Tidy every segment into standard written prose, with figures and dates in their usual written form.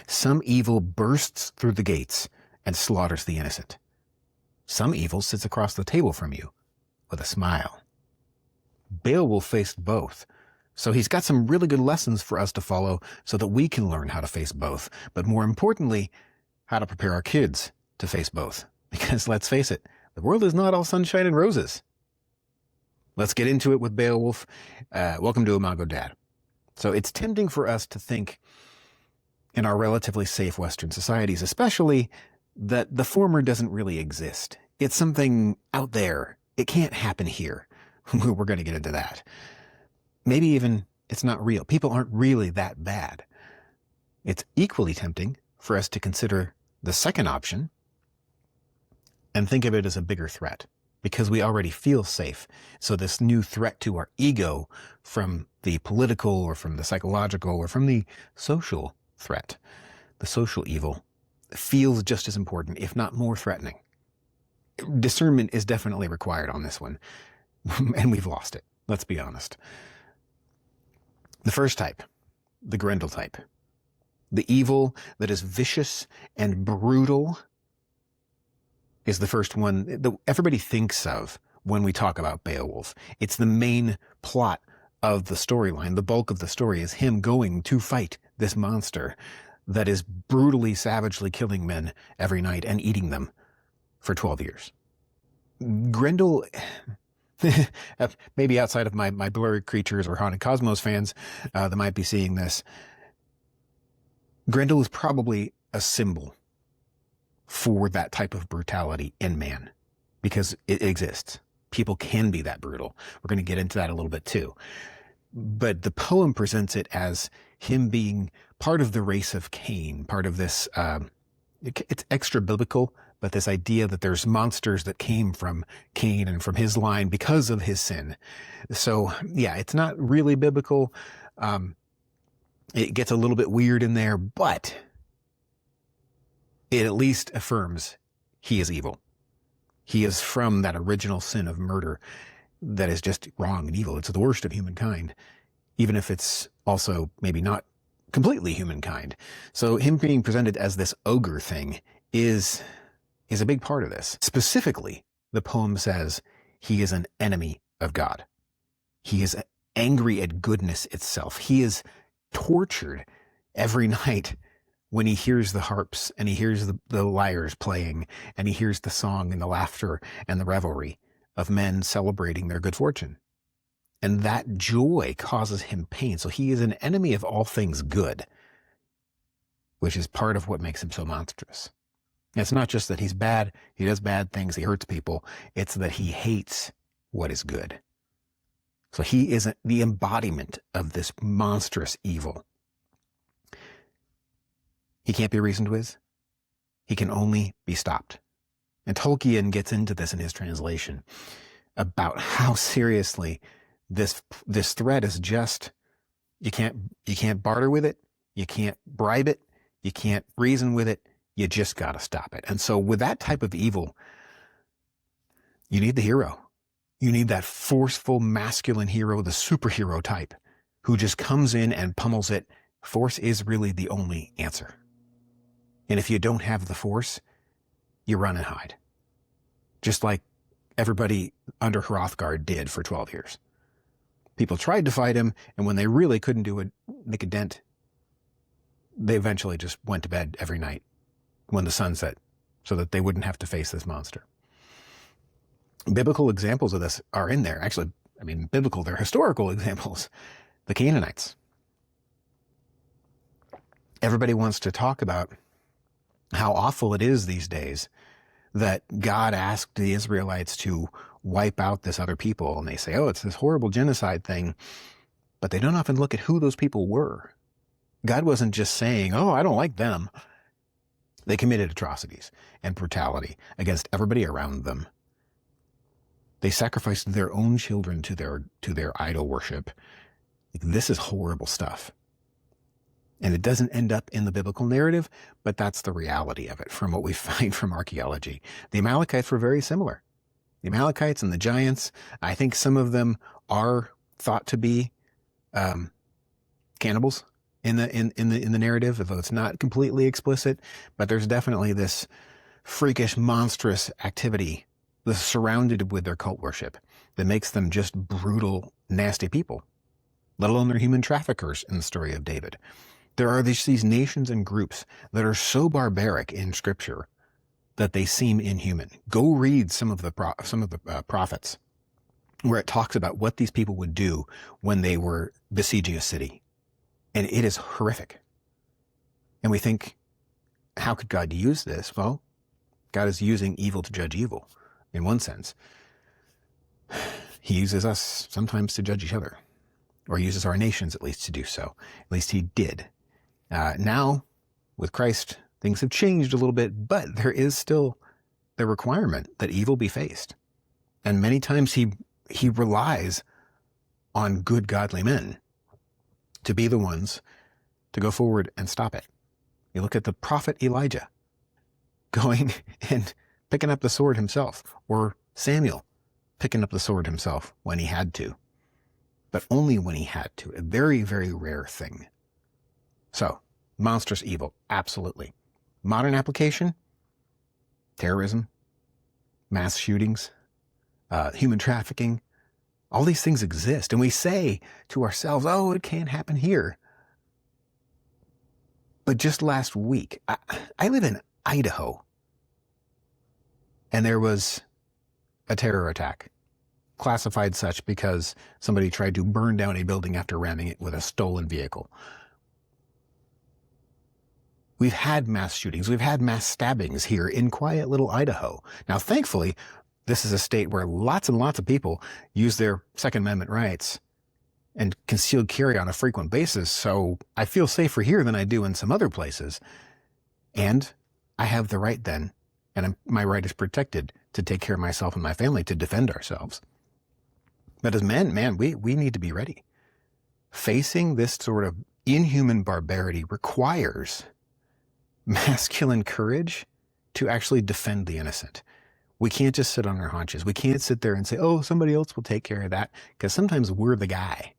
Some evil bursts through the gates and slaughters the innocent. Some evil sits across the table from you with a smile. Beowulf faced both, so he's got some really good lessons for us to follow so that we can learn how to face both, but more importantly, how to prepare our kids to face both. Because let's face it, the world is not all sunshine and roses. Let's get into it with Beowulf. Welcome to Imago Dad. So it's tempting for us to think in our relatively safe Western societies, especially, that the former doesn't really exist. It's something out there. It can't happen here. We're going to get into that. Maybe even it's not real. People aren't really that bad. It's equally tempting for us to consider the second option and think of it as a bigger threat because we already feel safe. So this new threat to our ego from the political or from the psychological or from the social threat, the social evil, feels just as important, if not more threatening. Discernment is definitely required on this one, and we've lost it. Let's be honest. The first type, the Grendel type, the evil that is vicious and brutal, is the first one that everybody thinks of when we talk about Beowulf. It's the main plot of the storyline. The bulk of the story is him going to fight this monster that is brutally, savagely killing men every night and eating them for 12 years. Grendel, maybe outside of my Blurry Creatures or Haunted Cosmos fans that might be seeing this, Grendel is probably a symbol for that type of brutality in man because it exists. People can be that brutal. We're going to get into that a little bit too. But the poem presents it as him being part of the race of Cain, part of this, it's extra biblical, but this idea that there's monsters that came from Cain and from his line because of his sin. So yeah, it's not really biblical. It gets a little bit weird in there, but it at least affirms he is evil. He is from that original sin of murder that is just wrong and evil. It's the worst of humankind, even if it's also maybe not completely humankind. So him being presented as this ogre thing is a big part of this. Specifically, the poem says he is an enemy of God. He is angry at goodness itself. He is tortured every night when he hears the harps and he hears the lyres playing and he hears the song and the laughter and the revelry of men celebrating their good fortune. And that joy causes him pain. So he is an enemy of all things good, which is part of what makes him so monstrous. It's not just that he's bad, he does bad things, he hurts people. It's that he hates what is good. So he is the embodiment of this monstrous evil. He can't be reasoned with. He can only be stopped. And Tolkien gets into this in his translation about how seriously this threat is just, you can't barter with it, you can't bribe it, you can't reason with it, you just got to stop it. And so with that type of evil, you need the hero. You need that forceful masculine hero, the superhero type, who just comes in and pummels it. Force is really the only answer. And if you don't have the force, you run and hide. Just like everybody under Hrothgar did for 12 years. People tried to fight him, and when they really couldn't make a dent, they eventually just went to bed every night when the sun set so that they wouldn't have to face this monster. Biblical examples of this are in there. Actually, I mean, biblical, they're historical examples. The Canaanites. Everybody wants to talk about how awful it is these days that God asked the Israelites to wipe out this other people. And they say, oh, it's this horrible genocide thing. But they don't often look at who those people were. God wasn't just saying, oh, I don't like them. They committed atrocities and brutality against everybody around them. They sacrificed their own children to their idol worship. This is horrible stuff. And it doesn't end up in the biblical narrative, but that's the reality of it from what we find from archaeology. The Amalekites were very similar. The Amalekites and the giants, I think some of them are thought to be cannibals in the narrative, although it's not completely explicit, but there's definitely this freakish, monstrous activity that's surrounded with their cult worship that makes them just brutal, nasty people, let alone they're human traffickers in the story of David. There are these nations and groups that are so barbaric in Scripture that they seem inhuman. Go read some of the prophets, where it talks about what these people would do when they were besieging a city. And it is horrific. And we think, how could God use this? Well, God is using evil to judge evil, in one sense. He uses us sometimes to judge each other, or uses our nations at least to do so. At least he did. Now, with Christ, things have changed a little bit, but there is still the requirement that evil be faced. And many times he relies on good, godly men to be the ones to go forward and stop it. You look at the prophet Elijah going and picking up the sword himself, or Samuel picking up the sword himself when he had to, but only when he had to. A very, very rare thing. So, monstrous evil, absolutely. Modern application, terrorism, mass shootings, human trafficking, all these things exist. And we say to ourselves, oh, it can't happen here. But just last week, I live in Idaho, and there was a terror attack, classified such because somebody tried to burn down a building after ramming it with a stolen vehicle. We've had mass shootings. We've had mass stabbings here in quiet little Idaho. Now, thankfully, this is a state where lots and lots of people use their Second Amendment rights and concealed carry on a frequent basis. So I feel safer here than I do in some other places. And I have the right then, and my right is protected to take care of myself and my family, to defend ourselves. But as men, man, we need to be ready. Facing this sort of inhuman barbarity requires masculine courage to actually defend the innocent. We can't just sit on our haunches. We can't sit there and say, oh, somebody else will take care of that, because sometimes we're the guy.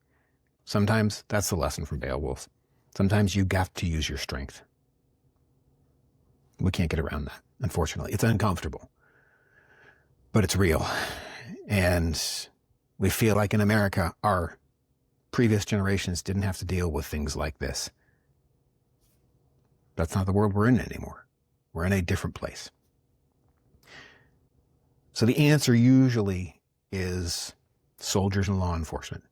Sometimes that's the lesson from Beowulf. Sometimes you got to use your strength. We can't get around that, unfortunately. It's uncomfortable, but it's real. And we feel like in America, our previous generations didn't have to deal with things like this. That's not the world we're in anymore. We're in a different place. So the answer usually is soldiers and law enforcement.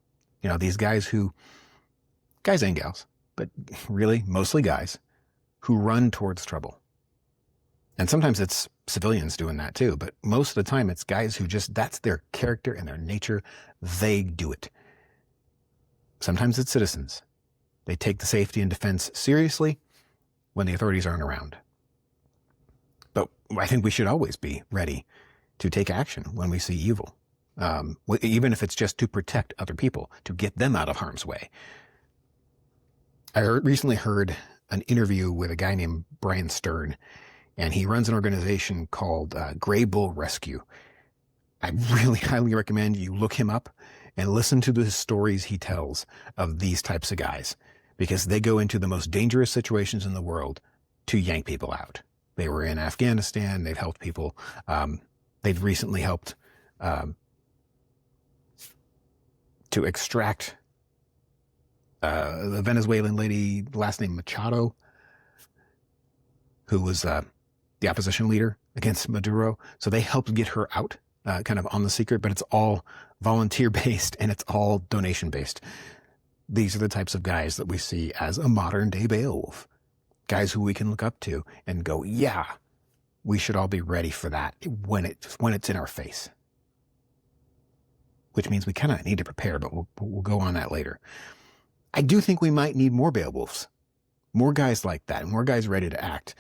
You know, these guys and gals, but really mostly guys, who run towards trouble. And sometimes it's civilians doing that too, but most of the time it's guys who just, that's their character and their nature. They do it. Sometimes it's citizens. They take the safety and defense seriously when the authorities aren't around. But I think we should always be ready to take action when we see evil, even if it's just to protect other people, to get them out of harm's way. I recently heard an interview with a guy named Brian Stern, and he runs an organization called Gray Bull Rescue. I really highly recommend you look him up and listen to the stories he tells of these types of guys, because they go into the most dangerous situations in the world to yank people out. They were in Afghanistan. They've helped people. They've recently helped to extract the Venezuelan lady, last name Machado, who was the opposition leader against Maduro. So they helped get her out, kind of on the secret, but it's all volunteer-based and it's all donation-based. These are the types of guys that we see as a modern-day Beowulf. Guys who we can look up to and go, yeah, we should all be ready for that when it's in our face. Which means we kind of need to prepare, but we'll go on that later. I do think we might need more Beowulfs, more guys like that, more guys ready to act.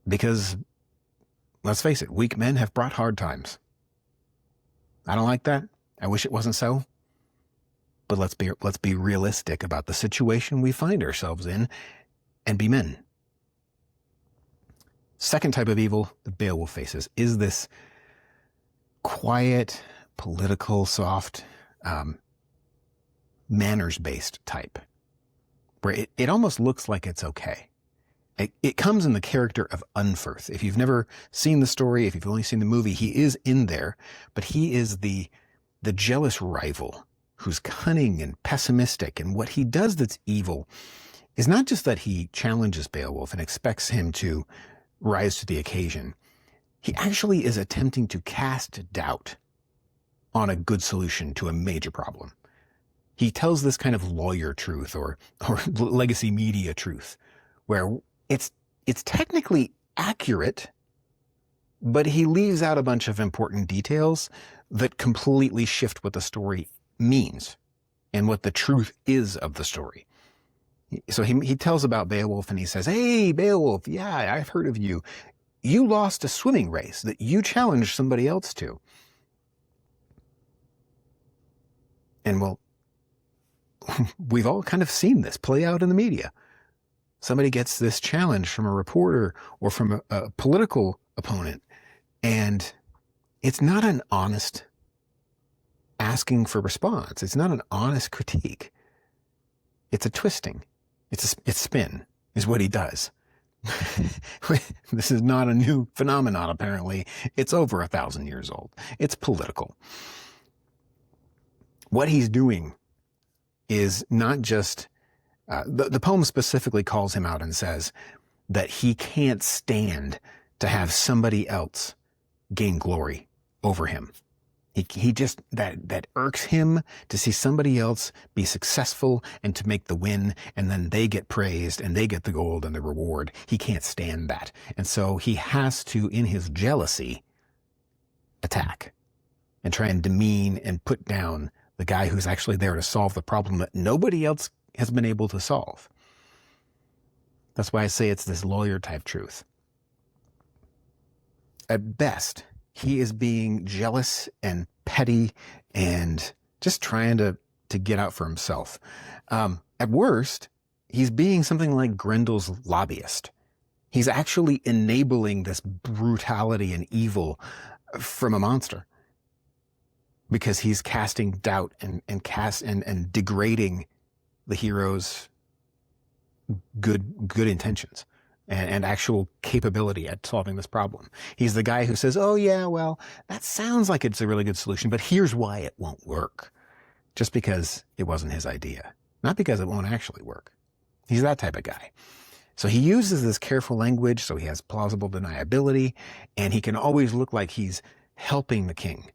Because, let's face it, weak men have brought hard times. I don't like that. I wish it wasn't so. But let's be realistic about the situation we find ourselves in and be men. Second type of evil that Beowulf faces is this quiet, political, soft, manners-based type. where it almost looks like it's okay. It comes in the character of Unferth. If you've never seen the story, if you've only seen the movie, he is in there, but he is the jealous rival who's cunning and pessimistic. And what he does that's evil is not just that he challenges Beowulf and expects him to rise to the occasion. He actually is attempting to cast doubt on a good solution to a major problem. He tells this kind of lawyer truth or legacy media truth, where it's technically accurate, but he leaves out a bunch of important details that completely shift what the story means and what the truth is of the story. So he tells about Beowulf and he says, "Hey, Beowulf, yeah, I've heard of you. You lost a swimming race that you challenged somebody else to." And well, we've all kind of seen this play out in the media. Somebody gets this challenge from a reporter or from a political opponent, and it's not an honest asking for response. It's not an honest critique. It's a twisting. It's spin is what he does. This is not a new phenomenon, apparently. It's over 1,000 years old. It's political. What he's doing is not just, the poem specifically calls him out and says that he can't stand to have somebody else gain glory over him. He just, that irks him to see somebody else be successful and to make the win, and then they get praised and they get the gold and the reward. He can't stand that. And so he has to, in his jealousy, attack and try and demean and put down the guy who's actually there to solve the problem that nobody else has been able to solve. That's why I say it's this lawyer type truth. At best, he is being jealous and petty and just trying to get out for himself. At worst, he's being something like Grendel's lobbyist. He's actually enabling this brutality and evil from a monster because he's casting doubt and degrading the hero's good intentions and actual capability at solving this problem. He's the guy who says, "Oh yeah, well, that sounds like it's a really good solution, but here's why it won't work." Just because it wasn't his idea, not because it won't actually work. He's that type of guy. So he uses this careful language, so he has plausible deniability, and he can always look like he's helping the king,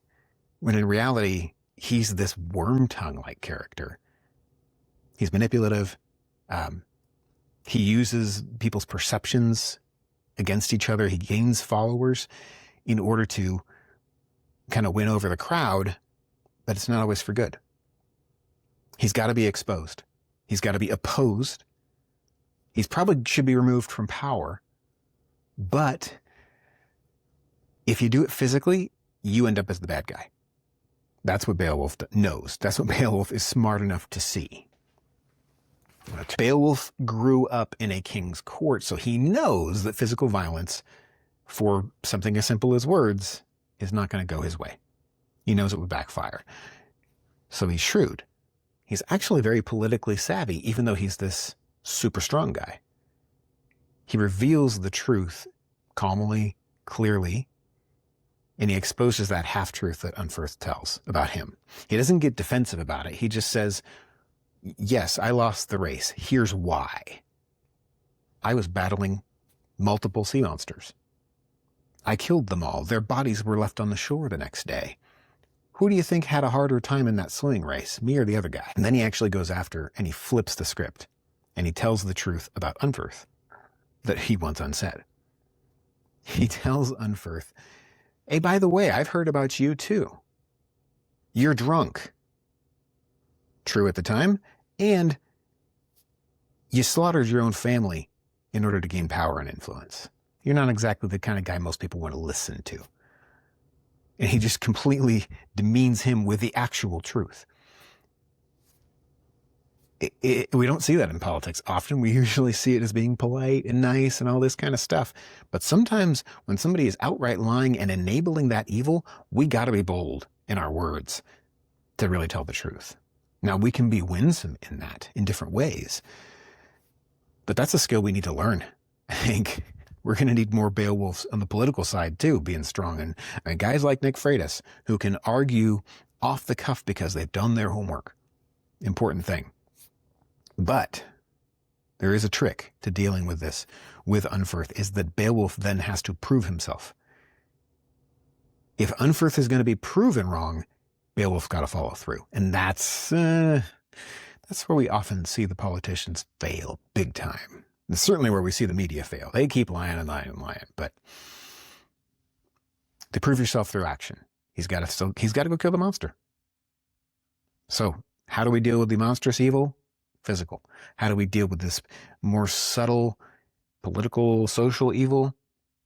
when in reality, he's this worm tongue-like character. He's manipulative. He uses people's perceptions against each other. He gains followers in order to kind of win over the crowd, but it's not always for good. He's got to be exposed. He's got to be opposed. He's probably should be removed from power. But if you do it physically, you end up as the bad guy. That's what Beowulf knows. That's what Beowulf is smart enough to see. Beowulf grew up in a king's court, so he knows that physical violence for something as simple as words is not going to go his way. He knows it would backfire. So he's shrewd. He's actually very politically savvy, even though he's this super strong guy. He reveals the truth calmly, clearly, and he exposes that half-truth that Unferth tells about him. He doesn't get defensive about it. He just says, "Yes, I lost the race. Here's why. I was battling multiple sea monsters. I killed them all. Their bodies were left on the shore the next day. Who do you think had a harder time in that swimming race, me or the other guy?" And then he actually goes after and he flips the script and he tells the truth about Unferth that he wants unsaid. He tells Unferth, "Hey, by the way, I've heard about you too. You're drunk." True at the time, and you slaughtered your own family in order to gain power and influence. You're not exactly the kind of guy most people want to listen to. And he just completely demeans him with the actual truth. We don't see that in politics often. We usually see it as being polite and nice and all this kind of stuff. But sometimes when somebody is outright lying and enabling that evil, we got to be bold in our words to really tell the truth. Now, we can be winsome in that in different ways. But that's a skill we need to learn. I think we're going to need more Beowulfs on the political side too, being strong. And guys like Nick Freitas who can argue off the cuff because they've done their homework. Important thing. But there is a trick to dealing with this with Unferth, is that Beowulf then has to prove himself. If Unferth is going to be proven wrong, Beowulf's got to follow through. And that's where we often see the politicians fail big time. It's certainly where we see the media fail. They keep lying and lying and lying. But to prove yourself through action, he's got to go kill the monster. So how do we deal with the monstrous evil? Physical. How do we deal with this more subtle political, social evil?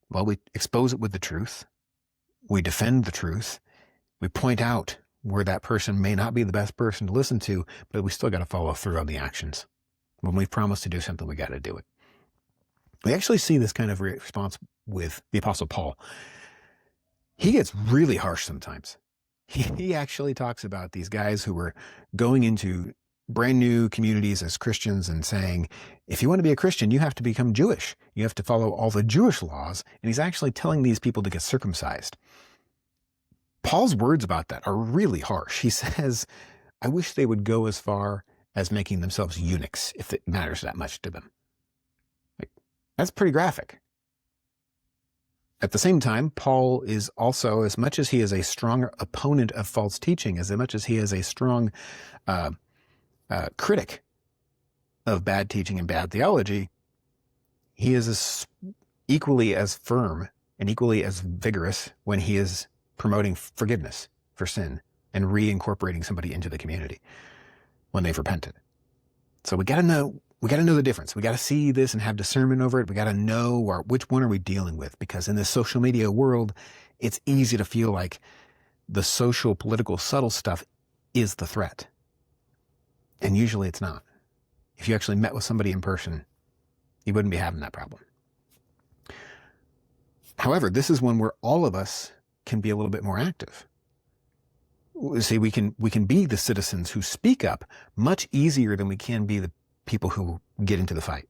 Well, we expose it with the truth. We defend the truth. We point out where that person may not be the best person to listen to, but we still got to follow through on the actions. When we've promised to do something, we got to do it. We actually see this kind of response with the Apostle Paul. He gets really harsh sometimes. He actually talks about these guys who were going into brand new communities as Christians and saying, if you want to be a Christian, you have to become Jewish. You have to follow all the Jewish laws. And he's actually telling these people to get circumcised. Paul's words about that are really harsh. He says, I wish they would go as far as making themselves eunuchs, if it matters that much to them. That's pretty graphic. At the same time, Paul is also, as much as he is a strong opponent of false teaching, as much as he is a strong critic of bad teaching and bad theology, he is equally as firm and equally as vigorous when he is promoting forgiveness for sin and reincorporating somebody into the community when they've repented. So we got to know the difference. We got to see this and have discernment over it. We got to know which one are we dealing with, because in this social media world, it's easy to feel like the social, political, subtle stuff is the threat. And usually it's not. If you actually met with somebody in person, you wouldn't be having that problem. However, this is one where all of us can be a little bit more active. See, we can be the citizens who speak up much easier than we can be the people who get into the fight.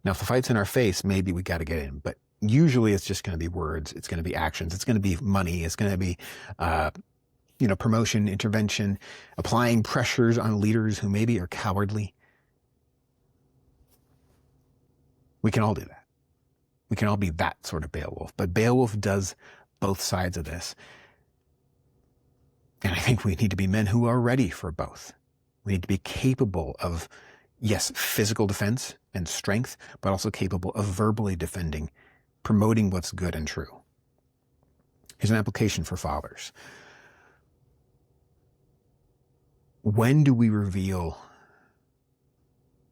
Now, if the fight's in our face, maybe we got to get in, but usually it's just going to be words. It's going to be actions. It's going to be money. It's going to be, promotion, intervention, applying pressures on leaders who maybe are cowardly. We can all do that. We can all be that sort of Beowulf, but Beowulf does both sides of this. And I think we need to be men who are ready for both. We need to be capable of, yes, physical defense and strength, but also capable of verbally defending, promoting what's good and true. Here's an application for fathers. When do we reveal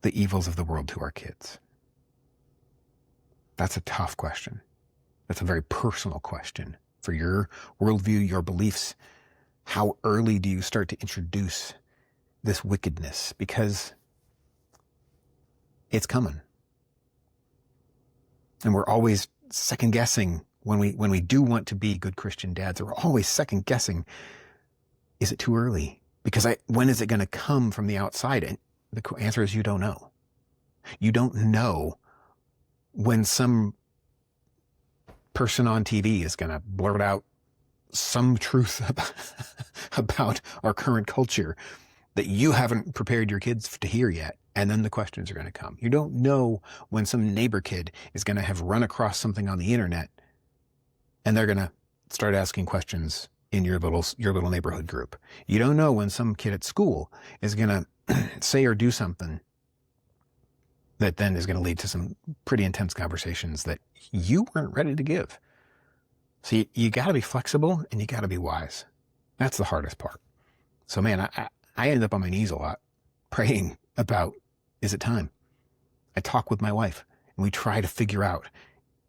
the evils of the world to our kids? That's a tough question. That's a very personal question for your worldview, your beliefs. How early do you start to introduce this wickedness? Because it's coming. And we're always second guessing when we do want to be good Christian dads. We're always second guessing. Is it too early? Because when is it going to come from the outside? And the answer is you don't know. You don't know when some person on TV is going to blurt out some truth about our current culture that you haven't prepared your kids to hear yet. And then the questions are going to come. You don't know when some neighbor kid is going to have run across something on the internet and they're going to start asking questions in your little neighborhood group. You don't know when some kid at school is going to say or do something that then is going to lead to some pretty intense conversations that you weren't ready to give. So you got to be flexible and you got to be wise. That's the hardest part. So man, I end up on my knees a lot praying about, is it time? I talk with my wife and we try to figure out,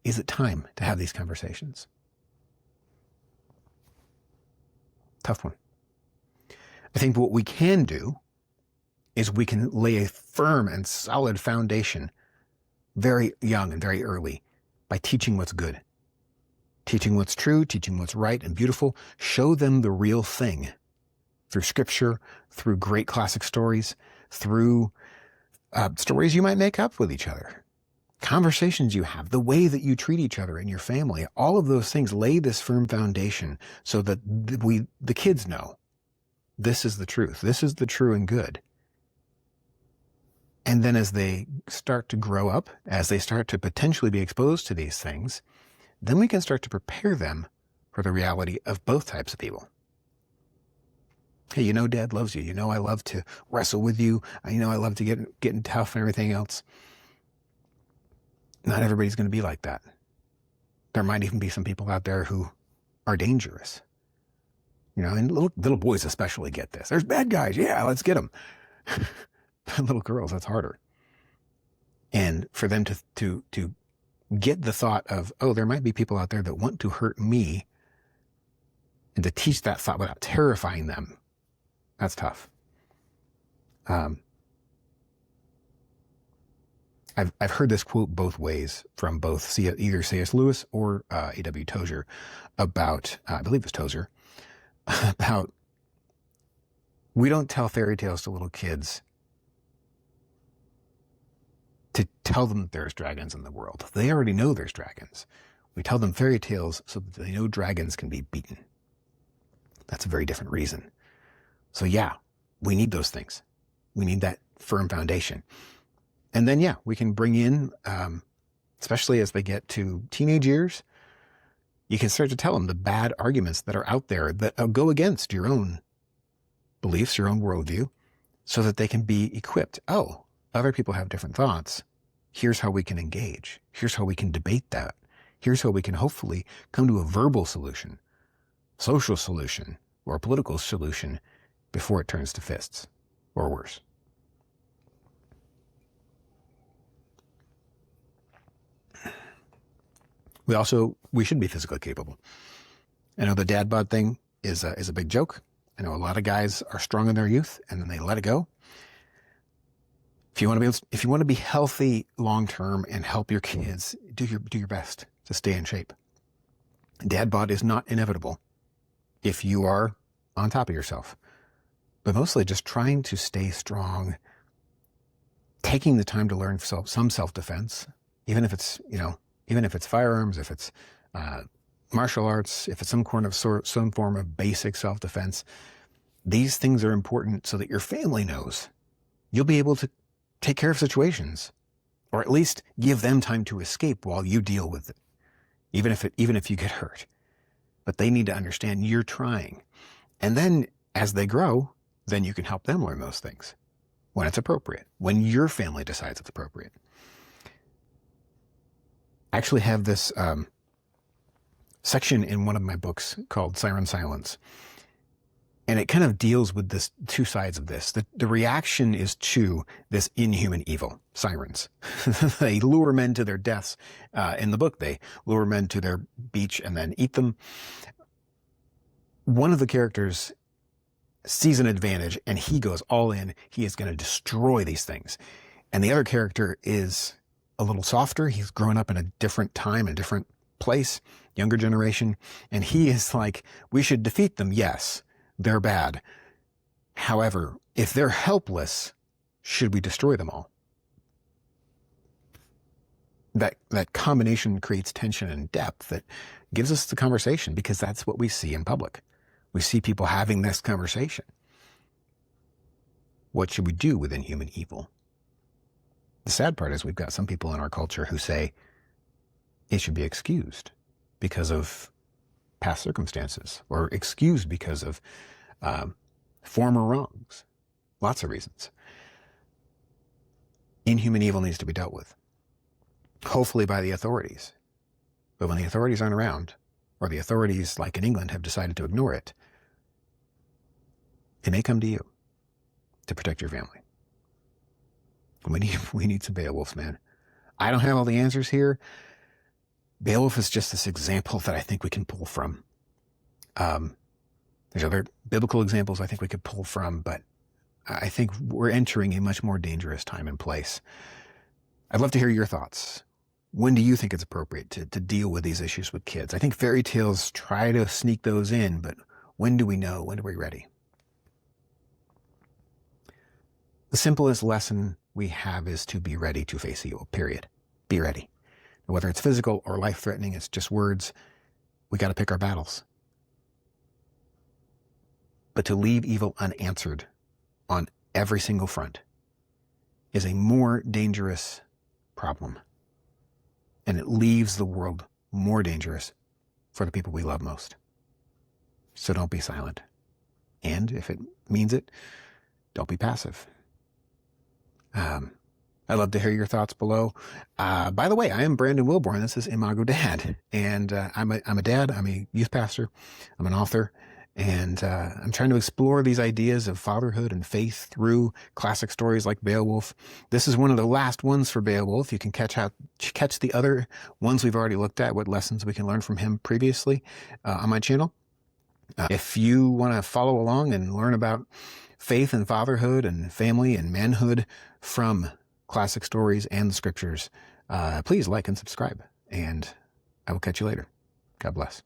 is it time to have these conversations? Tough one. I think what we can do is we can lay a firm and solid foundation very young and very early by teaching what's good, teaching what's true, teaching what's right and beautiful. Show them the real thing through scripture, through great classic stories, through stories you might make up with each other, conversations you have, the way that you treat each other and your family, all of those things lay this firm foundation so that the kids know this is the truth. This is the true and good. And then as they start to grow up, as they start to potentially be exposed to these things, then we can start to prepare them for the reality of both types of evil. Hey, Dad loves you. I love to wrestle with you. I love to get tough and everything else. Not everybody's going to be like that. There might even be some people out there who are dangerous. And little boys especially get this. There's bad guys. Yeah, let's get them. But little girls, that's harder. And for them to get the thought of, oh, there might be people out there that want to hurt me, and to teach that thought without terrifying them, that's tough. I've heard this quote both ways from both either C.S. Lewis or A.W. Tozer about, I believe it was Tozer, about we don't tell fairy tales to little kids to tell them that there's dragons in the world. They already know there's dragons. We tell them fairy tales so that they know dragons can be beaten. That's a very different reason. So yeah, we need those things. We need that firm foundation. And then, yeah, we can bring in, especially as they get to teenage years, you can start to tell them the bad arguments that are out there that go against your own beliefs, your own worldview, so that they can be equipped. Oh, other people have different thoughts. Here's how we can engage. Here's how we can debate that. Here's how we can hopefully come to a verbal solution, social solution, or a political solution before it turns to fists or worse. We should be physically capable. I know the dad bod thing is a big joke. I know a lot of guys are strong in their youth and then they let it go. If you want to be healthy long term and help your kids, do your best to stay in shape. Dad bod is not inevitable if you are on top of yourself, but mostly just trying to stay strong, taking the time to learn some self-defense, even if it's firearms, if it's martial arts, if it's some form of basic self-defense. These things are important so that your family knows you'll be able to take care of situations, or at least give them time to escape while you deal with it, even if you get hurt. But they need to understand you're trying. And then as they grow, then you can help them learn those things when it's appropriate, when your family decides it's appropriate. I actually have this section in one of my books called Siren Silence. And it kind of deals with this two sides of this. The reaction is to this inhuman evil, sirens. They lure men to their deaths. In the book, they lure men to their beach and then eat them. One of the characters sees an advantage and he goes all in. He is going to destroy these things. And the other character is a little softer. He's grown up in a different time, a different place, younger generation. And he is like, we should defeat them, yes. They're bad. However, if they're helpless, should we destroy them all? That combination creates tension and depth that gives us the conversation, because that's what we see in public. We see people having this conversation. What should we do with inhuman evil? The sad part is we've got some people in our culture who say it should be excused because of past circumstances, or excused because of former wrongs. Lots of reasons. Inhuman evil needs to be dealt with, hopefully by the authorities. But when the authorities aren't around, or the authorities, like in England, have decided to ignore it, it may come to you to protect your family. We need some Beowulfs, man. I don't have all the answers here. Beowulf is just this example that I think we can pull from. There's other biblical examples I think we could pull from, but I think we're entering a much more dangerous time and place. I'd love to hear your thoughts. When do you think it's appropriate to deal with these issues with kids? I think fairy tales try to sneak those in, but when do we know? When are we ready? The simplest lesson we have is to be ready to face evil, period. Be ready. Whether it's physical or life-threatening, it's just words. We got to pick our battles. But to leave evil unanswered on every single front is a more dangerous problem. And it leaves the world more dangerous for the people we love most. So don't be silent. And if it means it, don't be passive. I'd love to hear your thoughts below. By the way, I am Brandon Wilborn. This is Imago Dad. And I'm a dad. I'm a youth pastor. I'm an author. And I'm trying to explore these ideas of fatherhood and faith through classic stories like Beowulf. This is one of the last ones for Beowulf. You can catch the other ones we've already looked at, what lessons we can learn from him previously on my channel. If you want to follow along and learn about faith and fatherhood and family and manhood from classic stories and the scriptures, please like and subscribe. And I will catch you later. God bless.